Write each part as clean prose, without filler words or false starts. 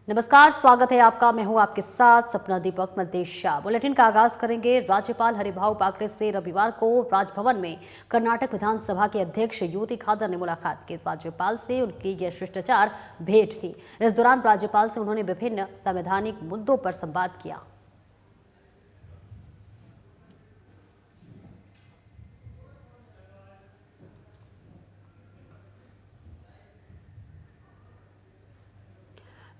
नमस्कार, स्वागत है आपका। मैं हूं आपके साथ सपना दीपक मल्लेशा। बुलेटिन का आगाज करेंगे राज्यपाल हरिभाऊ बागड़े से। रविवार को राजभवन में कर्नाटक विधानसभा के अध्यक्ष यूटी खादर ने मुलाकात की। राज्यपाल से उनकी यह शिष्टाचार भेंट थी। इस दौरान राज्यपाल से उन्होंने विभिन्न संवैधानिक मुद्दों पर संवाद किया।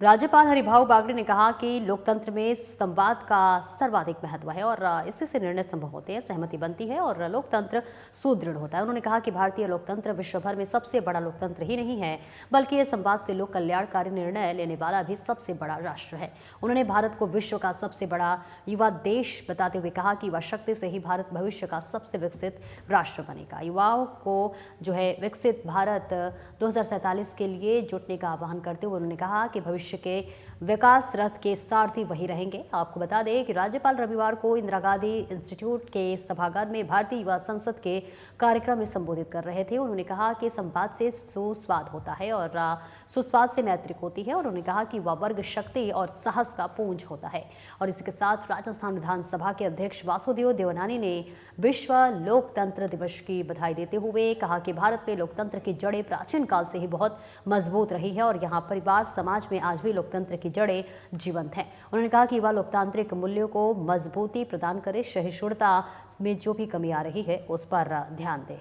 राज्यपाल हरिभाऊ बागड़े ने कहा कि लोकतंत्र में संवाद का सर्वाधिक महत्व है और इसी से निर्णय संभव होते हैं, सहमति बनती है और लोकतंत्र सुदृढ़ होता है। उन्होंने कहा कि भारतीय लोकतंत्र विश्व भर में सबसे बड़ा लोकतंत्र ही नहीं है, बल्कि ये संवाद से लोक कल्याणकारी निर्णय लेने वाला भी सबसे बड़ा राष्ट्र है। उन्होंने भारत को विश्व का सबसे बड़ा युवा देश बताते हुए कहा कि युवा शक्ति से ही भारत भविष्य का सबसे विकसित राष्ट्र बनेगा। युवाओं को विकसित भारत 2047 के लिए जुटने का आह्वान करते हुए उन्होंने कहा कि भविष्य के विकास रथ के सारथी वही रहेंगे। आपको बता दें कि राज्यपाल रविवार को इंदिरा गांधी इंस्टीट्यूट के सभागार में भारतीय युवा संसद के कार्यक्रम में संबोधित कर रहे थे। उन्होंने कहा कि संवाद से सुस्वाद होता है और सुस्वाद से मैत्री होती है और उन्होंने कहा कि युवा वर्ग शक्ति और साहस का पुंज होता है। और इसी के साथ राजस्थान विधानसभा के अध्यक्ष वासुदेव देवनानी ने विश्व लोकतंत्र दिवस की बधाई देते हुए कहा कि भारत में लोकतंत्र की जड़ें प्राचीन काल से ही बहुत मजबूत रही है और यहाँ परिवार समाज में आज भी लोकतंत्र की जड़ें जीवंत हैं। उन्होंने कहा कि युवा लोकतांत्रिक मूल्यों को मजबूती प्रदान करे, सहिष्णुता में जो भी कमी आ रही है उस पर ध्यान दें।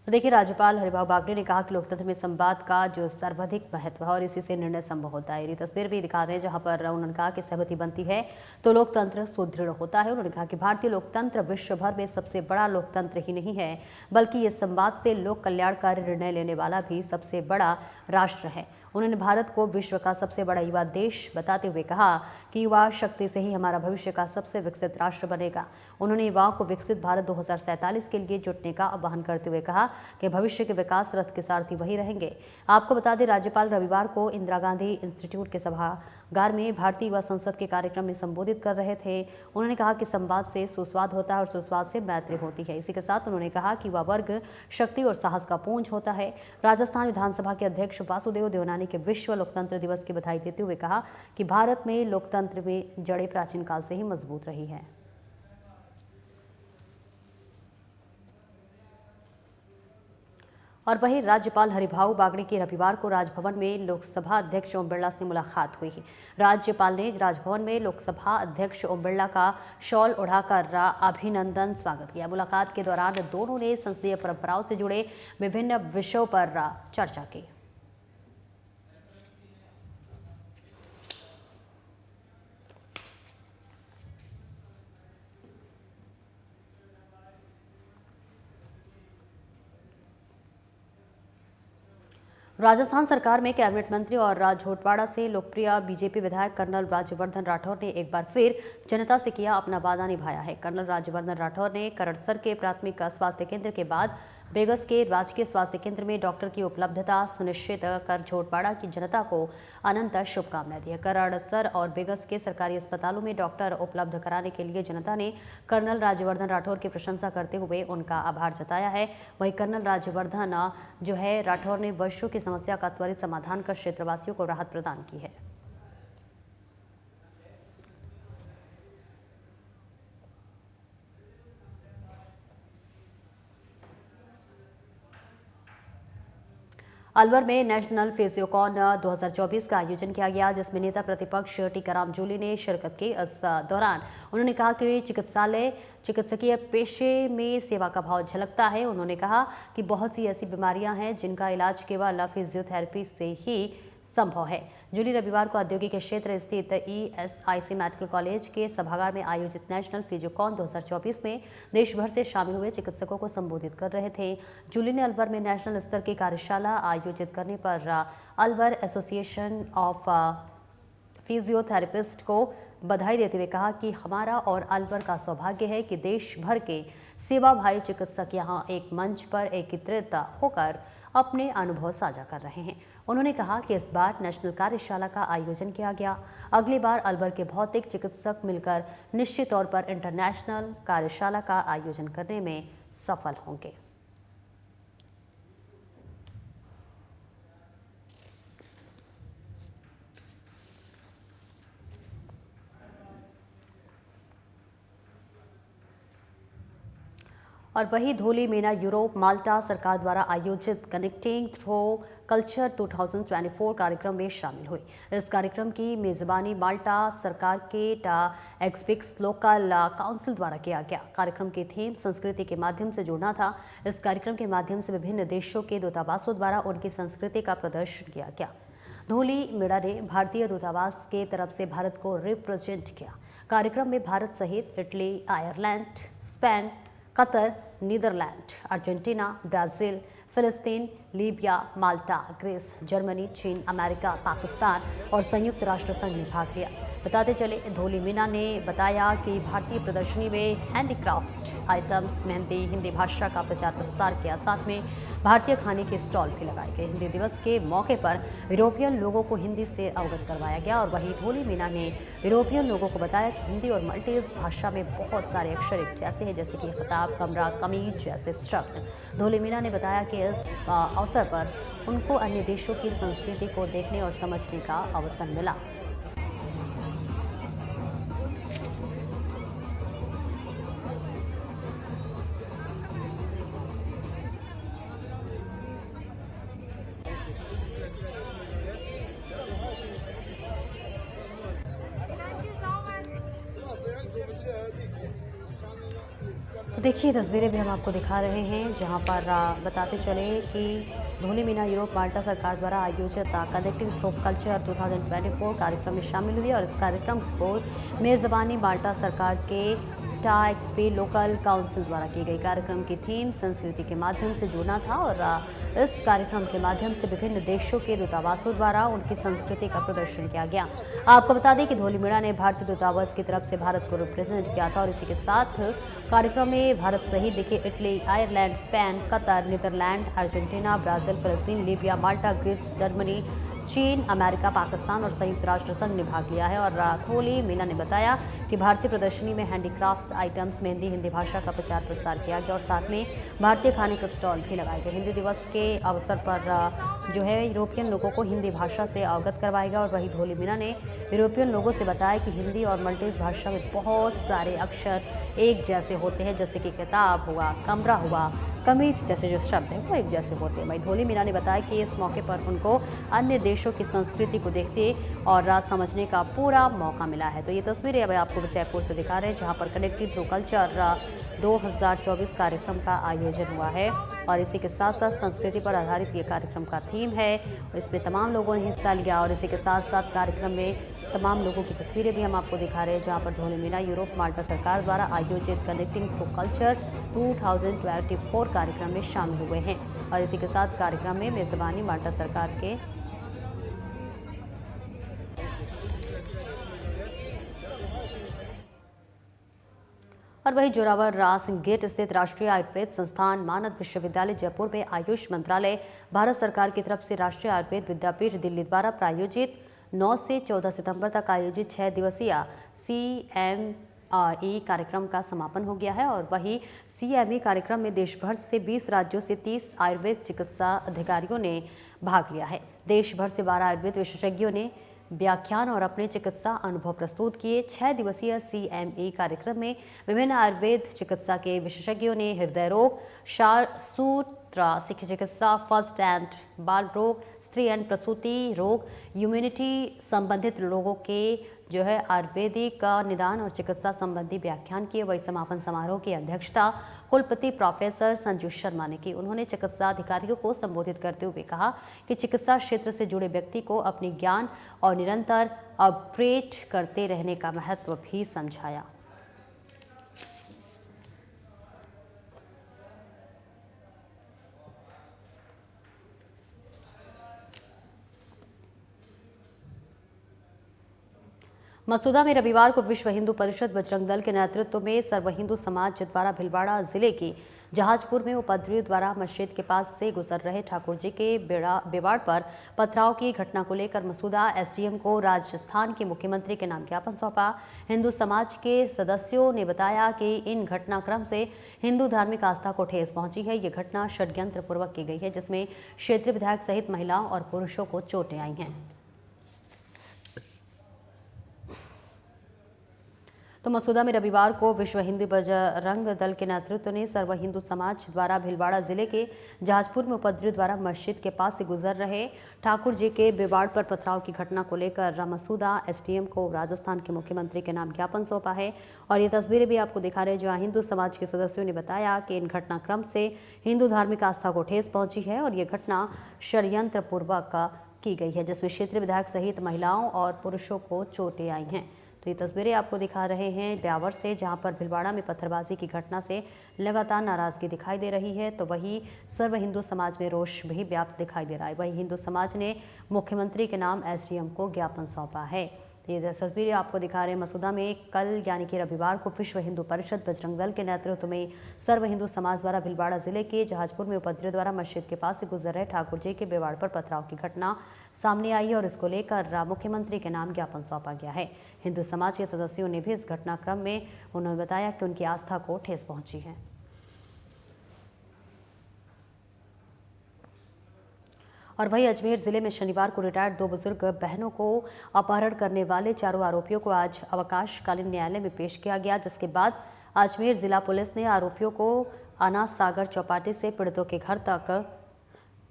तो देखिए, राज्यपाल हरिभाऊ बागड़े ने कहा कि लोकतंत्र में संवाद का जो सर्वाधिक महत्व है और इसी से निर्णय संभव होता है। ये तस्वीर भी दिखा रहे हैं जहां पर उन्होंने कहा कि सहमति बनती है तो लोकतंत्र सुदृढ़ होता है। उन्होंने कहा कि भारतीय लोकतंत्र विश्व भर में सबसे बड़ा लोकतंत्र ही नहीं है, बल्कि ये संवाद से लोक कल्याणकारी निर्णय लेने वाला भी सबसे बड़ा राष्ट्र है। उन्होंने भारत को विश्व का सबसे बड़ा युवा देश बताते हुए कहा कि युवा शक्ति से ही हमारा भविष्य का सबसे विकसित राष्ट्र बनेगा। उन्होंने युवाओं को विकसित भारत 2047 के लिए जुटने का आह्वान करते हुए कहा कि भविष्य के विकास रथ के सारथी वही रहेंगे। आपको बता दें, राज्यपाल रविवार को इंदिरा गांधी इंस्टीट्यूट के सभागार में भारतीय युवा संसद के कार्यक्रम में संबोधित कर रहे थे। उन्होंने कहा कि संवाद से सुस्वाद होता है और सुस्वाद से मैत्री होती है। इसी के साथ उन्होंने कहा कि युवा वर्ग शक्ति और साहस का पुंज होता है। राजस्थान विधानसभा के अध्यक्ष वासुदेव देवनानी के विश्व लोकतंत्र दिवस की बधाई देते हुए कहा कि भारत में लोकतंत्र में जड़ें प्राचीन काल से ही मजबूत रही है। और वहीं राज्यपाल हरिभाऊ बागड़े की रविवार को राजभवन में लोकसभा अध्यक्ष ओम बिरला से मुलाकात हुई। राज्यपाल ने राजभवन में लोकसभा अध्यक्ष ओम बिरला का शॉल उड़ाकर अभिनंदन स्वागत किया। मुलाकात के दौरान दोनों ने संसदीय परंपराओं से जुड़े विभिन्न विषयों पर चर्चा की। राजस्थान सरकार में कैबिनेट मंत्री और झोटवाड़ा से लोकप्रिय बीजेपी विधायक कर्नल राज्यवर्धन राठौर ने एक बार फिर जनता से किया अपना वादा निभाया है। कर्नल राज्यवर्धन राठौर ने करड़सर के प्राथमिक स्वास्थ्य केंद्र के बाद बेगस के राजकीय स्वास्थ्य केंद्र में डॉक्टर की उपलब्धता सुनिश्चित कर झोटवाड़ा की जनता को अनंत शुभकामनाएं दी। करड़सर और बेगस के सरकारी अस्पतालों में डॉक्टर उपलब्ध कराने के लिए जनता ने कर्नल राज्यवर्धन राठौर की प्रशंसा करते हुए उनका आभार जताया है। वहीं कर्नल राज्यवर्धन राठौर ने वर्षों की समस्या का त्वरित समाधान कर क्षेत्रवासियों को राहत प्रदान की है। अलवर में नेशनल फिजियोकॉन 2024 का आयोजन किया गया, जिसमें नेता प्रतिपक्ष टीकाराम जूली ने शिरकत की। इस दौरान उन्होंने कहा कि चिकित्सकीय पेशे में सेवा का भाव झलकता है। उन्होंने कहा कि बहुत सी ऐसी बीमारियां हैं जिनका इलाज केवल फिजियोथेरेपी से ही संभव है। जूली रविवार को औद्योगिक क्षेत्र स्थित ESIC मेडिकल कॉलेज के सभागार में आयोजित नेशनल फिजियोकॉन 2024 में देश भर से शामिल हुए चिकित्सकों को संबोधित कर रहे थे। जूली ने अलवर में नेशनल स्तर की कार्यशाला आयोजित करने पर अलवर एसोसिएशन ऑफ फिजियोथेरेपिस्ट को बधाई देते हुए कहा कि हमारा और अलवर का सौभाग्य है कि देश भर के सेवाभावी चिकित्सक यहाँ एक मंच पर एकत्रित होकर अपने अनुभव साझा कर रहे हैं। उन्होंने कहा कि इस बार नेशनल कार्यशाला का आयोजन किया गया। अगली बार अलवर के भौतिक चिकित्सक मिलकर निश्चित तौर पर इंटरनेशनल कार्यशाला का आयोजन करने में सफल होंगे। और वही धोली मीना यूरोप माल्टा सरकार द्वारा आयोजित कनेक्टिंग थ्रू कल्चर 2024 कार्यक्रम में शामिल हुई। इस कार्यक्रम की मेजबानी माल्टा सरकार के एक्सपिक्स लोकल काउंसिल द्वारा किया गया। कार्यक्रम की थीम संस्कृति के माध्यम से जुड़ना था। इस कार्यक्रम के माध्यम से विभिन्न देशों के दूतावासों द्वारा उनकी संस्कृति का प्रदर्शन किया गया। धोली मीणा ने भारतीय दूतावास के तरफ से भारत को रिप्रेजेंट किया। कार्यक्रम में भारत सहित Italy, Ireland, Spain, Qatar, Netherlands, Argentina, Brazil, फिलिस्तीन, लीबिया, माल्टा, ग्रीस, जर्मनी, चीन, अमेरिका, पाकिस्तान और संयुक्त राष्ट्र संघ ने भाग लिया। बताते चले धोली मीना ने बताया कि भारतीय प्रदर्शनी में हैंडीक्राफ्ट आइटम्स, मेहंदी, हिंदी भाषा का प्रचार प्रसार किया। साथ में भारतीय खाने के स्टॉल भी लगाए गए। हिंदी दिवस के मौके पर यूरोपियन लोगों को हिंदी से अवगत करवाया गया। और वहीं धोली मीना ने यूरोपियन लोगों को बताया कि हिंदी और मल्टीज भाषा में बहुत सारे अक्षर एक जैसे हैं, जैसे कि खिताब, कमरा, कमीज जैसे शब्द। धोली मीना ने बताया कि इस अवसर पर उनको अन्य देशों की संस्कृति को देखने और समझने का अवसर मिला। तो देखिए तस्वीरें भी हम आपको दिखा रहे हैं, जहां पर बताते चले कि धोली मीना यूरोप माल्टा सरकार द्वारा आयोजित कनेक्टिंग थ्रू कल्चर 2024 कार्यक्रम में शामिल हुई। और इस कार्यक्रम को मेज़बानी माल्टा सरकार के एक्सपी लोकल काउंसिल द्वारा की गई। कार्यक्रम की थीम संस्कृति के माध्यम से जुड़ना था। और इस कार्यक्रम के माध्यम से विभिन्न देशों के दूतावासों द्वारा उनकी संस्कृति का प्रदर्शन किया गया। आपको बता दें कि धोली मीणा ने भारतीय दूतावास की तरफ से भारत को रिप्रेजेंट किया था। और इसी के साथ कार्यक्रम में भारत सहित देखिए Italy, Ireland, Spain, Qatar, Netherlands, Argentina, Brazil, फिलिस्तीन, लीबिया, माल्टा, ग्रीस, जर्मनी, चीन, अमेरिका, पाकिस्तान और संयुक्त राष्ट्र संघ ने भाग लिया है। और धोली मीना ने बताया कि भारतीय प्रदर्शनी में हैंडीक्राफ्ट आइटम्स, मेहंदी, हिंदी भाषा का प्रचार प्रसार किया गया। और साथ में भारतीय खाने के स्टॉल भी लगाए गए। हिंदी दिवस के अवसर पर जो है यूरोपियन लोगों को हिंदी भाषा से अवगत करवाया गया। और वहीं धोली मीना ने यूरोपियन लोगों से बताया कि हिंदी और मल्टीज भाषा में बहुत सारे अक्षर एक जैसे होते हैं, जैसे कि किताब हुआ, कमरा हुआ, कमीज जैसे जो शब्द हैं वो एक जैसे होते हैं। वहीं धोली मीना ने बताया कि इस मौके पर उनको अन्य देशों की संस्कृति को देखते और समझने का पूरा मौका मिला है। तो ये तस्वीरें अब आपको जयपुर से दिखा रहे हैं, जहां पर कनेक्टिंग थ्रू कल्चर 2024 कार्यक्रम का आयोजन हुआ है। और इसी के साथ साथ संस्कृति पर आधारित ये कार्यक्रम का थीम है। इसमें तमाम लोगों ने हिस्सा लिया। और इसी के साथ साथ कार्यक्रम में तमाम लोगों की तस्वीरें भी हम आपको दिखा रहे हैं, जहां पर धोली मीना यूरोप माल्टा सरकार द्वारा आयोजित कनेक्टिंग थ्रू कल्चर 2024 कार्यक्रम में शामिल हुए हैं। और इसी के साथ कार्यक्रम में मेजबानी माल्टा सरकार के और वही जोरावर सिंह गेट स्थित राष्ट्रीय आयुर्वेद संस्थान मानद विश्वविद्यालय जयपुर में आयुष मंत्रालय भारत सरकार की तरफ से राष्ट्रीय आयुर्वेद विद्यापीठ दिल्ली द्वारा प्रायोजित 9 से 14 सितंबर तक आयोजित 6 दिवसीय CME कार्यक्रम का समापन हो गया है। और वही CME कार्यक्रम में देश भर से 20 राज्यों से 30 आयुर्वेद चिकित्सा अधिकारियों ने भाग लिया है। देश भर से 12 आयुर्वेद विशेषज्ञों ने व्याख्यान और अपने चिकित्सा अनुभव प्रस्तुत किए। 6 दिवसीय CME कार्यक्रम में विभिन्न आयुर्वेद चिकित्सा के विशेषज्ञों ने हृदय रोग, सूत्र चिकित्सा, फर्स्ट एंड बाल रोग, स्त्री एंड प्रसूति रोग, इम्यूनिटी संबंधित रोगों के जो है आयुर्वेदिक निदान और चिकित्सा संबंधी व्याख्यान किए। वही समापन समारोह की अध्यक्षता कुलपति प्रोफेसर संजू शर्मा ने की। उन्होंने चिकित्सा अधिकारियों को संबोधित करते हुए कहा कि चिकित्सा क्षेत्र से जुड़े व्यक्ति को अपने ज्ञान और निरंतर अपग्रेड करते रहने का महत्व भी समझाया। मसूदा में रविवार को विश्व हिंदू परिषद बजरंग दल के नेतृत्व में सर्व हिंदू समाज द्वारा भीलवाड़ा जिले की जहाजपुर में उपद्रवियों द्वारा मस्जिद के पास से गुजर रहे ठाकुर जी के बेवाड़ पर पथराव की घटना को लेकर मसूदा एसडीएम को राजस्थान के मुख्यमंत्री के नाम ज्ञापन सौंपा। हिंदू समाज के सदस्यों ने बताया कि इन घटनाक्रम से हिंदू धार्मिक आस्था को ठेस पहुंची है। ये घटना षड्यंत्र पूर्वक की गई है, जिसमें क्षेत्रीय विधायक सहित महिलाओं और पुरुषों को चोटें आई हैं। तो मसूदा में रविवार को विश्व हिंदू बजरंग दल के नेतृत्व ने सर्व हिंदू समाज द्वारा भीलवाड़ा जिले के जहाजपुर में उपद्रवियों द्वारा मस्जिद के पास से गुजर रहे ठाकुर जी के बेवाड़ पर पथराव की घटना को लेकर मसूदा एसडीएम को राजस्थान के मुख्यमंत्री के नाम ज्ञापन सौंपा है। और ये तस्वीरें भी आपको दिखा रहे हैं, जहाँ हिंदू समाज के सदस्यों ने बताया कि इन घटनाक्रम से हिंदू धार्मिक आस्था को ठेस पहुंची है और ये घटना षड्यंत्र पूर्वक की गई है, जिसमें क्षेत्रीय विधायक सहित महिलाओं और पुरुषों को चोटें आई हैं। तो ये तस्वीरें आपको दिखा रहे हैं ब्यावर से, जहां पर भीलवाड़ा में पत्थरबाजी की घटना से लगातार नाराजगी दिखाई दे रही है। तो वहीं सर्व हिंदू समाज में रोष भी व्याप्त दिखाई दे रहा है। वहीं हिंदू समाज ने मुख्यमंत्री के नाम एसडीएम को ज्ञापन सौंपा है। ये तस्वीरें आपको दिखा रहे हैं मसूदा में कल यानी कि रविवार को विश्व हिंदू परिषद बजरंग दल के नेतृत्व में सर्व हिंदू समाज द्वारा भीलवाड़ा जिले के जहाजपुर में उपद्रवियों द्वारा मस्जिद के पास से गुजर रहे ठाकुर जी के बेवाड़ पर पथराव की घटना सामने आई है और इसको लेकर मुख्यमंत्री के नाम ज्ञापन सौंपा गया है। हिंदू समाज के सदस्यों ने भी इस घटनाक्रम में उन्होंने बताया कि उनकी आस्था को ठेस पहुंची है। और वहीं अजमेर जिले में शनिवार को रिटायर्ड 2 बुजुर्ग बहनों को अपहरण करने वाले चारों आरोपियों को आज अवकाशकालीन न्यायालय में पेश किया गया, जिसके बाद अजमेर जिला पुलिस ने आरोपियों को अनाज सागर चौपाटी से पीड़ितों के घर तक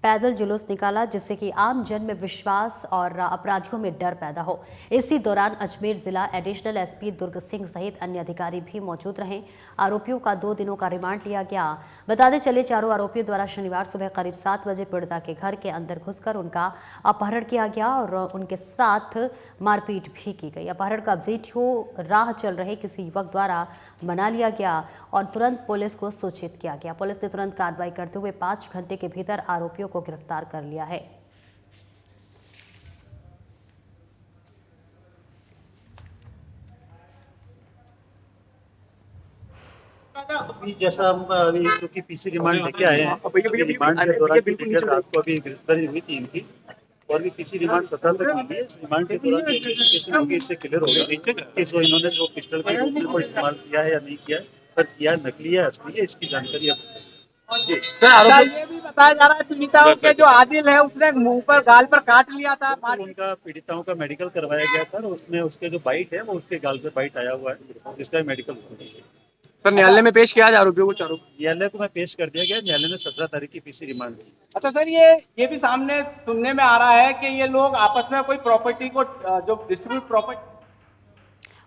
पैदल जुलूस निकाला, जिससे कि आम जन में विश्वास और अपराधियों में डर पैदा हो। इसी दौरान अजमेर जिला एडिशनल एसपी दुर्ग सिंह सहित अन्य अधिकारी भी मौजूद रहे। आरोपियों का 2 दिनों का रिमांड लिया गया। बताते चले चारों आरोपियों द्वारा शनिवार सुबह करीब 7 बजे पीड़िता के घर के अंदर घुसकर उनका अपहरण किया गया और उनके साथ मारपीट भी की गई। अपहरण का वीडियो राह चल रहे किसी युवक द्वारा बना लिया गया और तुरंत पुलिस को सूचित किया गया। पुलिस ने तुरंत कार्रवाई करते हुए 5 घंटे के भीतर आरोपियों को गिरफ्तार कर लिया है। अभी जैसा हम अभी चूंकि पीसी रिमांड लेके आए हैं, रिमांड के दौरान रात को अभी गिरफ्तारी हुई थी इनकी और भी पीसी रिमांड 17 तक मिली है। इस रिमांड के दौरान इन्वेस्टिगेशन होगी, इससे क्लियर होगा कि जो इन्होंने जो पिस्टल के रोकने को इस्तेमाल किया है या नहीं किया है, पर किया नकली है असली है, इसकी जानकारी अब सर ये भी बताया जा रहा है पीड़िताओं के जो आदिल है उसने मुंह पर गाल पर काट लिया था। उनका पीड़िताओं का मेडिकल करवाया गया था और उसमें उसके जो बाइट है वो उसके गाल पे बाइट आया हुआ है, जिसका मेडिकल सर न्यायालय में पेश किया आज आरोपियों को चारों। न्यायालय को मैं पेश कर दिया गया। न्यायालय ने 17 तारीख की पीसी रिमांड दी। अच्छा सर ये भी सामने सुनने में आ रहा है कि ये लोग आपस में कोई प्रॉपर्टी को जो डिस्ट्रीब्यूट प्रॉपर्टी।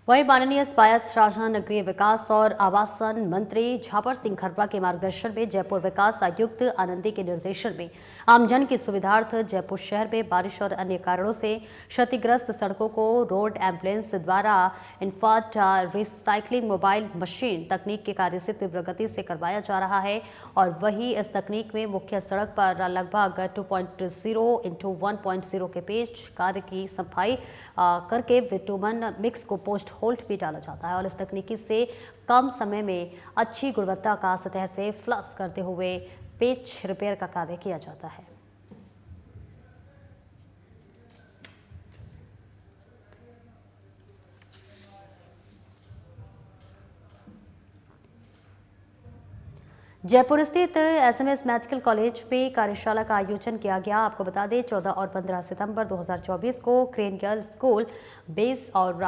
वहीं माननीय स्वायत्त शासन नगरीय विकास और आवासन मंत्री झापर सिंह खरपा के मार्गदर्शन में जयपुर विकास आयुक्त आनंदी के निर्देशन में आमजन की सुविधार्थ जयपुर शहर में बारिश और अन्य कारणों से क्षतिग्रस्त सड़कों को रोड एम्बुलेंस द्वारा इन्फार्ट रिसाइकलिंग मोबाइल मशीन तकनीक के कार्य से तीव्र गति से करवाया जा रहा है। और वही इस तकनीक में मुख्य सड़क पर लगभग 2.0 इंटू 1.0 के पेच कार्य की सफाई करके विटुमन मिक्स को पोस्ट होल्ट भी डाला जाता है और इस तकनीकी से कम समय में अच्छी गुणवत्ता का सतह से फ्लश करते हुए पेच रिपेयर का कार्य किया जाता है। जयपुर स्थित एसएमएस मेडिकल कॉलेज में कार्यशाला का आयोजन किया गया। आपको बता दें 14 और 15 सितंबर 2024 को क्रेनियल स्कूल बेस और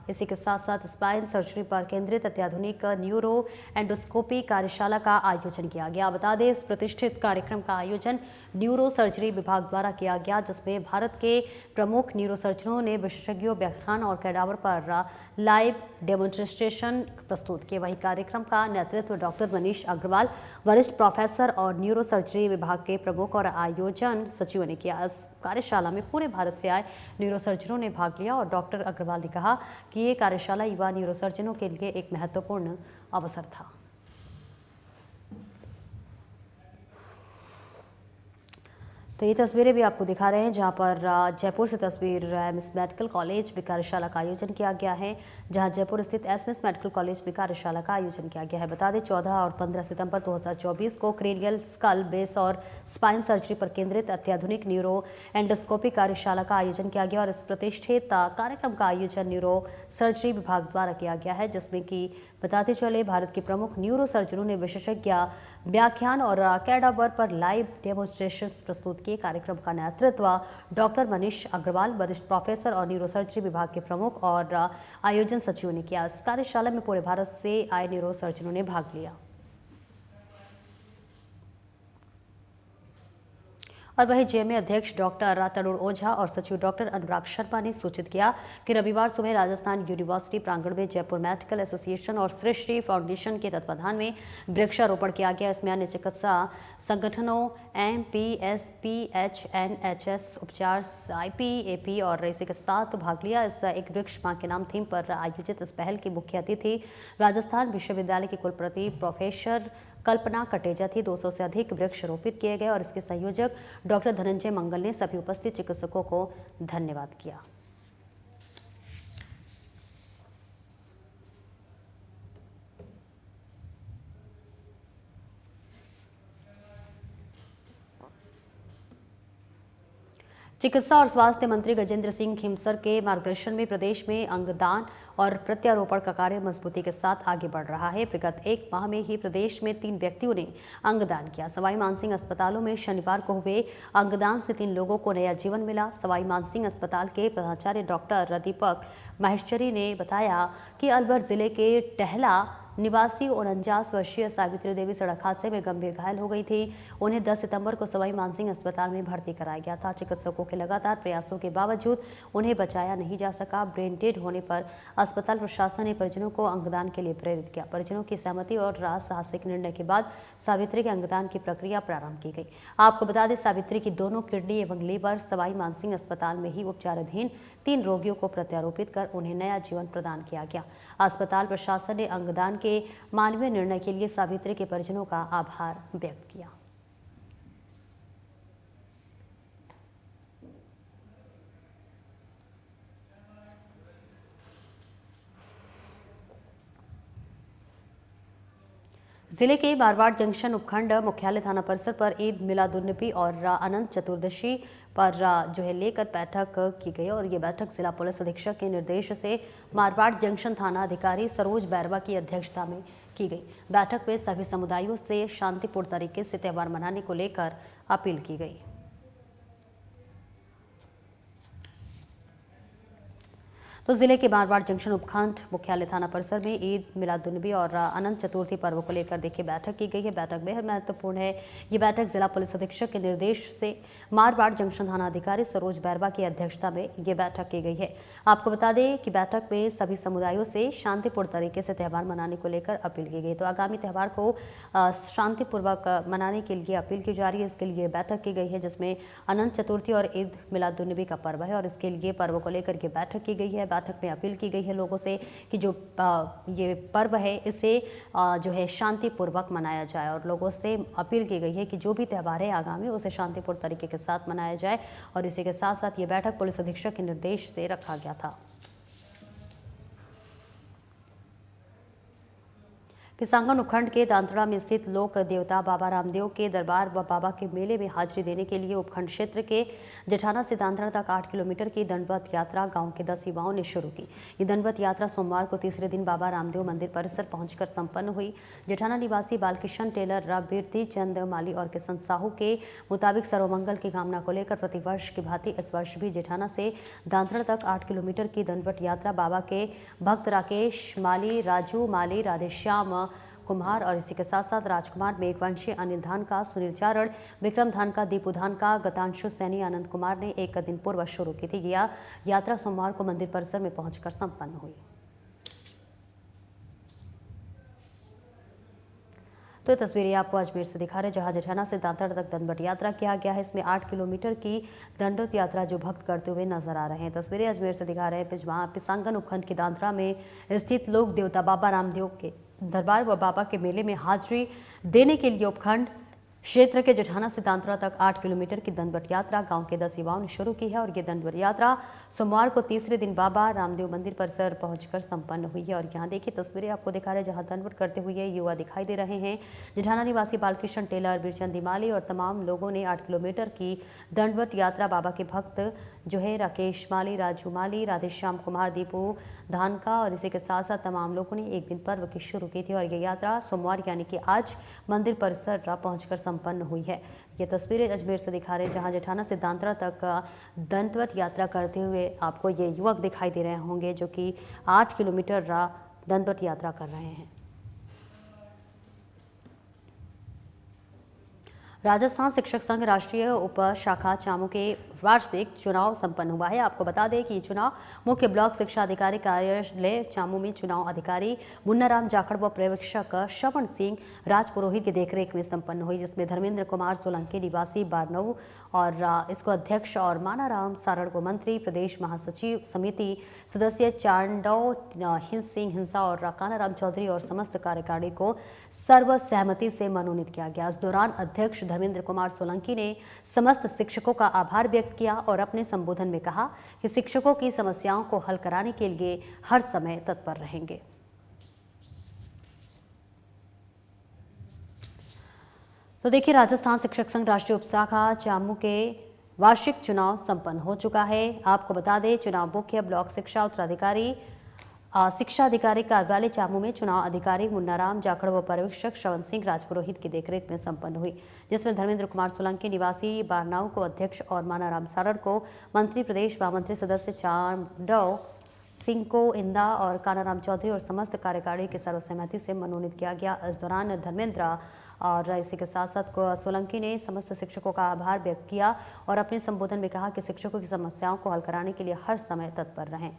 इसी के साथ साथ स्पाइन सर्जरी पर केंद्रित अत्याधुनिक न्यूरो एंडोस्कोपी कार्यशाला का आयोजन किया गया। बता दें इस प्रतिष्ठित कार्यक्रम का आयोजन न्यूरो सर्जरी विभाग द्वारा किया गया, जिसमें भारत के प्रमुख न्यूरो सर्जनों ने विशेषज्ञों व्याख्यान और कैडावर पर लाइव डेमोन्स्ट्रेशन प्रस्तुत किए। वही कार्यक्रम का नेतृत्व डॉक्टर मनीष अग्रवाल वरिष्ठ प्रोफेसर और न्यूरो सर्जरी विभाग के प्रमुख और आयोजन सचिवों ने किया। इस कार्यशाला में पूरे भारत से आए न्यूरो सर्जनों ने भाग लिया और डॉक्टर अग्रवाल ने कहा कि ये कार्यशाला युवा न्यूरो सर्जनों के लिए एक महत्वपूर्ण अवसर था। तो ये तस्वीरें भी आपको दिखा रहे हैं जहां पर जयपुर से तस्वीर एमएस मेडिकल कॉलेज में कार्यशाला का आयोजन किया गया है, जहां जयपुर स्थित एमएस मेडिकल कॉलेज में कार्यशाला का आयोजन किया गया है। बता दें 14 और 15 सितंबर 2024 को क्रेनियल स्कल बेस और स्पाइन सर्जरी पर केंद्रित अत्याधुनिक न्यूरो एंडोस्कोपी कार्यशाला का आयोजन किया गया और इस प्रतिष्ठित कार्यक्रम का आयोजन न्यूरो सर्जरी विभाग द्वारा किया गया है, जिसमें कि बताते चले भारत के प्रमुख न्यूरो सर्जनों ने विशेषज्ञ व्याख्यान और कैडावर पर लाइव डेमोन्स्ट्रेशन प्रस्तुत किए। कार्यक्रम का नेतृत्व डॉक्टर मनीष अग्रवाल, वरिष्ठ प्रोफेसर और न्यूरो सर्जरी विभाग के प्रमुख और आयोजन सचिव ने किया। इस कार्यशाला में पूरे भारत से आए न्यूरो सर्जनों ने भाग लिया। और वहीं जेएमए अध्यक्ष डॉक्टर तरुण ओझा और सचिव डॉक्टर अनुराग शर्मा ने सूचित किया कि रविवार सुबह राजस्थान यूनिवर्सिटी प्रांगण में जयपुर मेडिकल एसोसिएशन और सृष्टि फाउंडेशन के तत्वाधान में वृक्षारोपण किया गया। इसमें अन्य चिकित्सा संगठनों एमपीएस, पीएचएनएचएस, उपचार, आईपीएपी और इसी के साथ भाग लिया। इस एक वृक्ष मां के नाम थीम पर आयोजित इस पहल की मुख्य अतिथि राजस्थान विश्वविद्यालय के कुलपति प्रोफेसर कल्पना कटेजा थी। 200 से अधिक वृक्ष रोपित किए गए और इसके संयोजक डॉक्टर धनंजय मंगल ने सभी उपस्थित चिकित्सकों को धन्यवाद किया। चिकित्सा और स्वास्थ्य मंत्री गजेंद्र सिंह खीमसर के मार्गदर्शन में प्रदेश में अंगदान और प्रत्यारोपण का कार्य मजबूती के साथ आगे बढ़ रहा है। विगत एक माह में ही प्रदेश में 3 व्यक्तियों ने अंगदान किया। सवाई मानसिंह अस्पतालों में शनिवार को हुए अंगदान से 3 लोगों को नया जीवन मिला। सवाई मानसिंह अस्पताल के प्राचार्य डॉक्टर दीपक माहेश्वरी ने बताया कि अलवर जिले के टहला निवासी 49 वर्षीय सावित्री देवी सड़क हादसे में गंभीर घायल हो गई थी। उन्हें 10 सितंबर को सवाई मानसिंह अस्पताल में भर्ती कराया गया था। चिकित्सकों के लगातार प्रयासों के बावजूद उन्हें बचाया नहीं जा सका। ब्रेन डेड होने पर अस्पताल प्रशासन ने परिजनों को अंगदान के लिए प्रेरित किया। परिजनों की सहमति और साहसिक निर्णय के बाद सावित्री के अंगदान की प्रक्रिया प्रारंभ की गई। आपको बता दें, सावित्री की दोनों किडनी एवं लीवर सवाई मानसिंह अस्पताल में ही उपचाराधीन 3 रोगियों को प्रत्यारोपित कर उन्हें नया जीवन प्रदान किया गया। अस्पताल प्रशासन ने अंगदान के मानवीय निर्णय के लिए सावित्री के परिजनों का आभार व्यक्त किया। जिले के मारवाड़ जंक्शन उपखंड मुख्यालय थाना परिसर पर ईद मिलादुन्नबी और अनंत चतुर्दशी पर लेकर बैठक की गई और ये बैठक जिला पुलिस अधीक्षक के निर्देश से मारवाड़ जंक्शन थाना अधिकारी सरोज बैरवा की अध्यक्षता में की गई। बैठक में सभी समुदायों से शांतिपूर्ण तरीके से त्यौहार मनाने को लेकर अपील की गई। तो जिले के मारवाड़ जंक्शन उपखंड मुख्यालय थाना परिसर में ईद मिलादुन्नबी और अनंत चतुर्थी पर्व को लेकर देखिए बैठक की गई है। बैठक बेहद महत्वपूर्ण है। ये बैठक जिला पुलिस अधीक्षक के निर्देश से मारवाड़ जंक्शन थाना अधिकारी सरोज बैरवा की अध्यक्षता में ये बैठक की गई है। आपको बता दें कि बैठक में सभी समुदायों से शांतिपूर्ण तरीके से त्यौहार मनाने को लेकर अपील की गई। तो आगामी त्यौहार को शांतिपूर्वक मनाने के लिए अपील की जा रही है। इसके लिए बैठक की गई है, जिसमें अनंत चतुर्थी और ईद मिलादुन्नबी का पर्व है और इसके लिए पर्व को लेकर के बैठक की गई है। बैठक में अपील की गई है लोगों से कि जो ये पर्व है इसे शांतिपूर्वक मनाया जाए और लोगों से अपील की गई है कि जो भी त्यौहार है आगामी उसे शांतिपूर्ण तरीके के साथ मनाया जाए और इसी के साथ साथ ये बैठक पुलिस अधीक्षक के निर्देश से रखा गया था। पिसांगन उपखंड के दांतड़ा में स्थित लोक देवता बाबा रामदेव के दरबार व बाबा के मेले में हाजिरी देने के लिए उपखंड क्षेत्र के जेठाना से दांतड़ा तक 8 किलोमीटर की दंडवत यात्रा गांव के 10 युवाओं ने शुरू की। ये दंडवत यात्रा सोमवार को तीसरे दिन बाबा रामदेव मंदिर परिसर पहुंचकर संपन्न हुई। जेठाना निवासी बालकिशन टेलर, कीर्ति चंद माली और किशन साहू के मुताबिक सर्वमंगल की कामना को लेकर प्रतिवर्ष की भांति इस वर्ष भी जेठाना से दांतड़ा तक 8 किलोमीटर की दंडवत यात्रा बाबा के भक्त राकेश माली, राजू माली, राधेश्याम कुमार और इसी के साथ साथ राजकुमार, मेघवंशी, अनिल धान का, सुनील चारण, विक्रम धान का, दीपू धान का, गतांशु सैनी, आनंद कुमार ने 1 दिन पूर्व शुरू की थी। यह यात्रा सोमवार को मंदिर परिसर में पहुंचकर संपन्न हुई। तो ये तस्वीरें आपको अजमेर से दिखा रहे, जहां जेठाना से दांतड़ तक दंडवत यात्रा किया गया है। इसमें 8 किलोमीटर की दंडवत यात्रा जो भक्त करते हुए नजर आ रहे हैं। तस्वीरें अजमेर से दिखा रहे हैं, जहां पिसांगन उपखंड के दांतड़ा में स्थित लोक देवता बाबा रामदेव के दरबार व बाबा के मेले में हाजिरी देने के लिए उपखंड क्षेत्र के जेठाना से दांतरा तक 8 किलोमीटर की दंडवत यात्रा गांव के 10 युवाओं ने शुरू की है और ये दंडवत यात्रा सोमवार को तीसरे दिन बाबा रामदेव मंदिर परिसर पहुंचकर संपन्न हुई है। और यहाँ देखिए तस्वीरें आपको दिखा रहे हैं जहां दंडवत करते हुए युवा दिखाई दे रहे हैं। जेठाना निवासी बालकृष्ण टेलर, बीरचंद दिमाली और तमाम लोगों ने 8 किलोमीटर की दंडवत यात्रा बाबा के भक्त जो है राकेश माली, राजू माली, राधेश्याम कुमार, दीपू धानका और इसी के साथ साथ तमाम लोगों ने एक दिन पर्व की शुरू की थी और ये यात्रा सोमवार यानी कि आज मंदिर परिसर पहुंचकर संपन्न हुई है। ये तस्वीरें अजमेर से दिखा रहे हैं जहां जेठाना से दांतरा तक दंडवत यात्रा करते हुए आपको ये युवक दिखाई दे रहे होंगे जो कि 8 किलोमीटर दंडवत यात्रा कर रहे हैं। राजस्थान शिक्षक संघ राष्ट्रीय उप शाखा चामू के वार्षिक चुनाव संपन्न हुआ है। आपको बता दें कि ये चुनाव मुख्य ब्लॉक शिक्षा अधिकारी कार्यालय चामू में चुनाव अधिकारी मुन्नाराम जाखड़ व पर्यवेक्षक श्रवण सिंह राजपुरोहित की देखरेख में संपन्न हुई, जिसमें धर्मेंद्र कुमार सोलंकी निवासी बारनऊ और इसको अध्यक्ष और मानाराम सारण को मंत्री, प्रदेश महासचिव समिति सदस्य चांडव सिंह हिंसा और कानाराम चौधरी और समस्त कार्यकारिणी को सर्वसहमति से मनोनीत किया गया। इस दौरान अध्यक्ष धर्मेंद्र कुमार सोलंकी ने समस्त शिक्षकों का आभार व्यक्त किया और अपने संबोधन में कहा कि शिक्षकों की समस्याओं को हल कराने के लिए हर समय तत्पर रहेंगे। तो देखिए राजस्थान शिक्षक संघ राष्ट्रीय उपशाखा चामू के वार्षिक चुनाव संपन्न हो चुका है। आपको बता दें चुनाव मुख्य ब्लॉक शिक्षा उत्तराधिकारी शिक्षा अधिकारी कार्यालय चामू में चुनाव अधिकारी मुन्नाराम जाखड़ व पर्यवेक्षक श्रवण सिंह राजपुरोहित की देखरेख में संपन्न हुई, जिसमें धर्मेंद्र कुमार सोलंकी निवासी बारनाऊ को अध्यक्ष और मानाराम सारण को मंत्री, प्रदेश महामंत्री सदस्य चांडव सिंह को इंदा और कानाराम चौधरी और समस्त कार्यकारिणी की सर्वसहमति से मनोनीत किया गया। इस दौरान धर्मेंद्र और इसी के साथ साथ सोलंकी ने समस्त शिक्षकों का आभार व्यक्त किया और अपने संबोधन में कहा कि शिक्षकों की समस्याओं को हल कराने के लिए हर समय तत्पर रहें।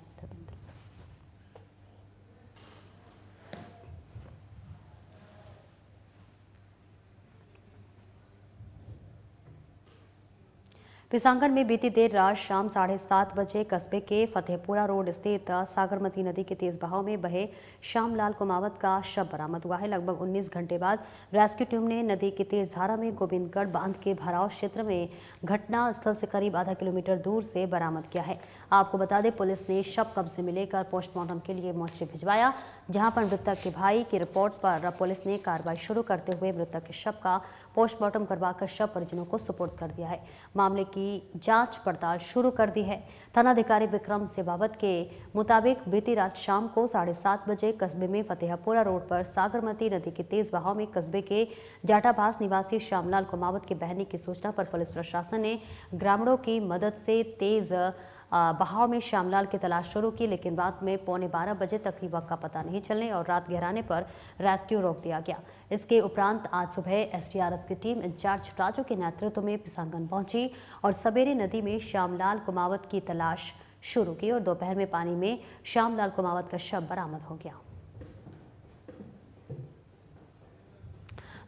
पिसांगन में बीती देर रात शाम 7:30 बजे कस्बे के फतेहपुरा रोड स्थित सागरमती नदी के तेज बहाव में बहे श्यामलाल कुमावत का शव बरामद हुआ है। लगभग 19 घंटे बाद रेस्क्यू टीम ने नदी की तेज धारा में गोविंदगढ़ बांध के भराव क्षेत्र में घटना स्थल से करीब आधा किलोमीटर दूर से बरामद किया है। आपको बता दें पुलिस ने शव कब्जे में लेकर पोस्टमार्टम के लिए मोर्चे भिजवाया, जहां पर मृतक के भाई की रिपोर्ट पर पुलिस ने कार्रवाई शुरू करते हुए मृतक के शव का पोस्टमार्टम करवाकर शव परिजनों को सुपुर्द कर दिया है। मामले की जांच पड़ताल शुरू कर दी है। थानाधिकारी विक्रम सेवावत के मुताबिक बीती रात शाम को 7:30 बजे कस्बे में फतेहपुरा रोड पर सागरमती नदी के तेज बहाव में कस्बे के जाटाभास निवासी श्यामलाल कुमावत के बहने की सूचना पर पुलिस प्रशासन ने ग्रामीणों की मदद से तेज बहाव में श्यामलाल की तलाश शुरू की, लेकिन रात में 11:15 बजे तक युवक का पता नहीं चलने और रात गहराने पर रेस्क्यू रोक दिया गया। इसके उपरांत आज सुबह एसडीआरएफ की टीम इंचार्ज राजू के नेतृत्व में पिसांगन पहुंची और सवेरे नदी में श्यामलाल कुमावत की तलाश शुरू की और दोपहर में पानी में श्यामलाल कुमावत का शव बरामद हो गया।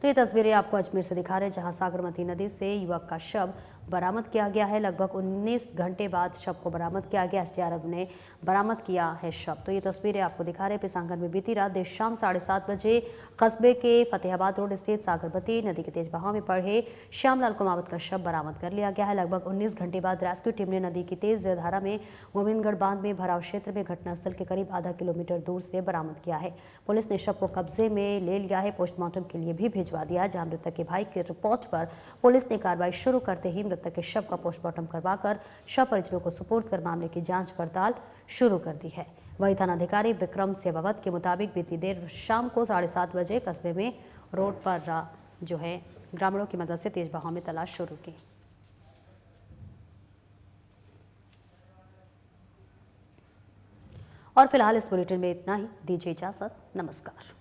तो ये तस्वीरें आपको अजमेर से दिखा रहे हैं जहां सागरमती नदी से युवक का शव बरामद किया गया है। लगभग 19 घंटे बाद शव को बरामद किया गया। एसडीआरएफ ने बरामद किया है शव। तो ये तस्वीरें आपको दिखा रहे हैं पिसांगन में बीती रात देर शाम 7:30 बजे कस्बे के फतेहाबाद रोड स्थित सागरमती नदी के तेज बहाव में पड़े श्यामलाल कुमावत का शव बरामद कर लिया गया है। लगभग 19 घंटे बाद रेस्क्यू टीम ने नदी की तेज धारा में गोविंदगढ़ बांध में भराव क्षेत्र में घटनास्थल के करीब आधा किलोमीटर दूर से बरामद किया है। पुलिस ने शव को कब्जे में ले लिया है, पोस्टमार्टम के लिए भी भिजवा दिया, जहां मृतक के भाई की रिपोर्ट पर पुलिस ने कार्रवाई शुरू करते ही मृतक के शव का पोस्टमार्टम करवाकर शव परिजनों को सुपुर्द कर मामले की जांच पड़ताल शुरू कर दी है। वही थानाधिकारी विक्रम सेवावत के मुताबिक बीती देर शाम को 7:30 बजे कस्बे में रोड पर जो है ग्रामीणों की मदद से तेज बहाव में तलाश शुरू की। और फिलहाल इस बुलेटिन में इतना ही। दीजिए इजाजत। नमस्कार।